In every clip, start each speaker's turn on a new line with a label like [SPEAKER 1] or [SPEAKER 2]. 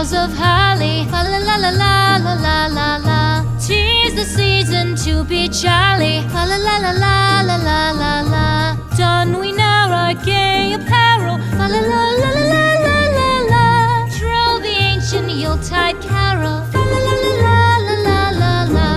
[SPEAKER 1] boughs of holly. Fa la la la la la la la la. 'Tis the season to be jolly. Fa la la la la la la la la. Don we now our gay apparel. Fa la la la la la la la la. Troll the ancient Yuletide carol. Fa la la la la la la la la.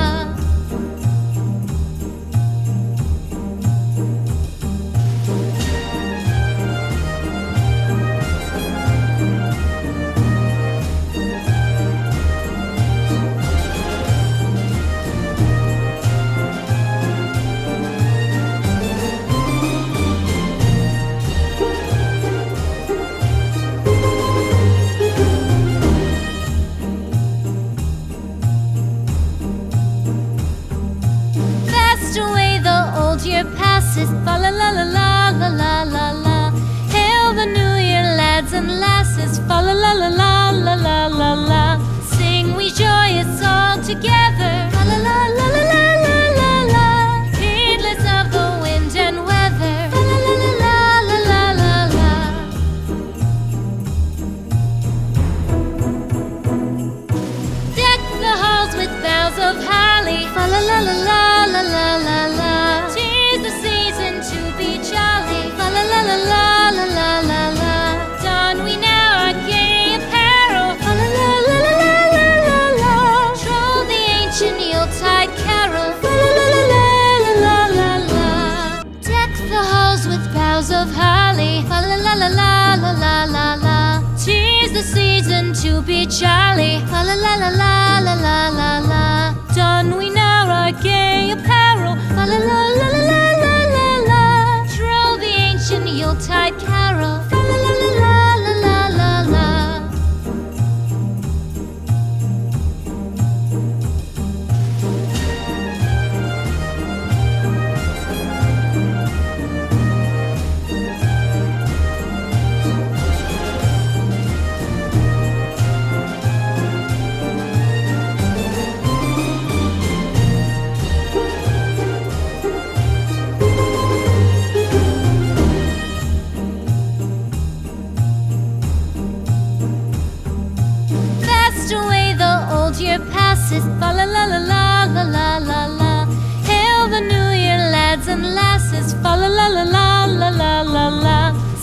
[SPEAKER 1] Year passes, fa la la la la la la la la. Hail the new year, lads and lasses, fa la la la la la la la la. Sing we joyous all together, fa la la la la la la la la. Heedless of the wind and weather, fa la la la la la la la la. Deck the halls with boughs of holly, fa la la la la la la la la. La la la la la la la. Don we now our gay apparel. La la la la la la la la. Troll the ancient Yuletide carol. La la la la la la la la. Deck the halls with boughs of holly. La la la la la la la la la. 'Tis the season to be jolly. La la la la la la la la la. Don we now our gay apparel. La la la la la la. Yuletide carol. La la la la la la la la. Year passes, fa la la la la la la la la. Hail the new year, lads and lasses, fa la la la la la la la la.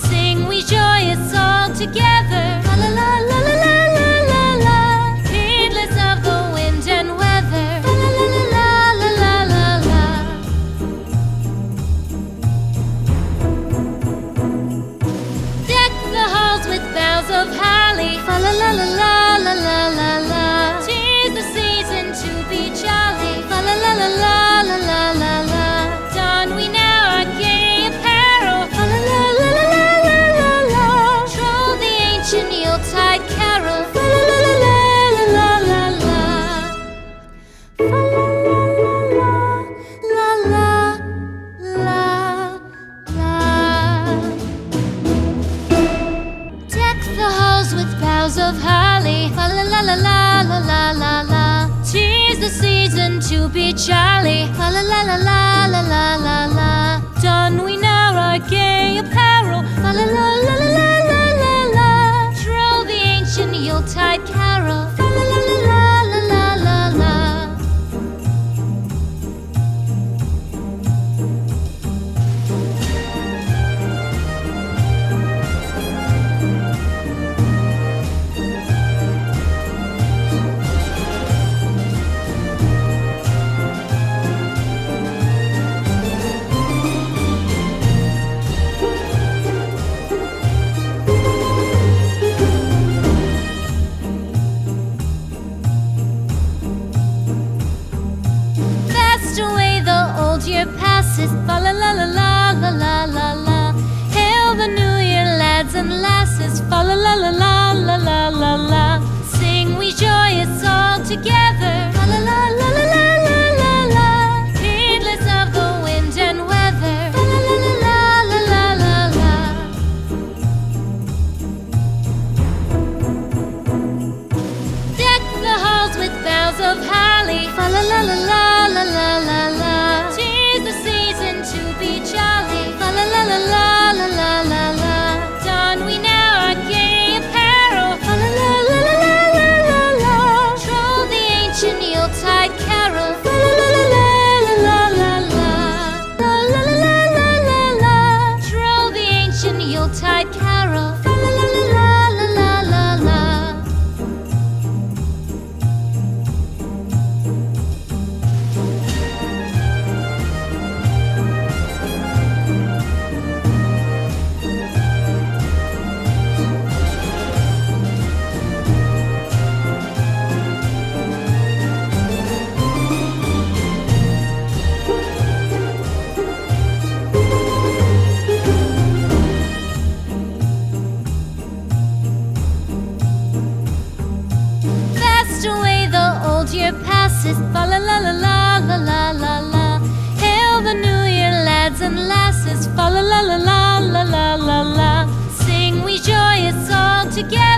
[SPEAKER 1] Sing we joyous all together, fa la la la la la la la la. Heedless of the wind and weather, fa la la la la la la la la. Deck the halls with boughs of holly, fa la la la la la la la la. La la la la la la la la. Don we now our gay apparel. La la la la la la la la. Troll the ancient Yuletide carol. La la la la la la la la. La la la la la. Deck the halls with boughs of holly. La la la la la la la la la. 'Tis the season to be jolly. La la la la la la la la la. Don we now our gay apparel. La la la la la la la la la. Troll the ancient Yuletide carol. La la la la la la la la la. passes. Fa la la la la la la la la. Sing we joyous all together.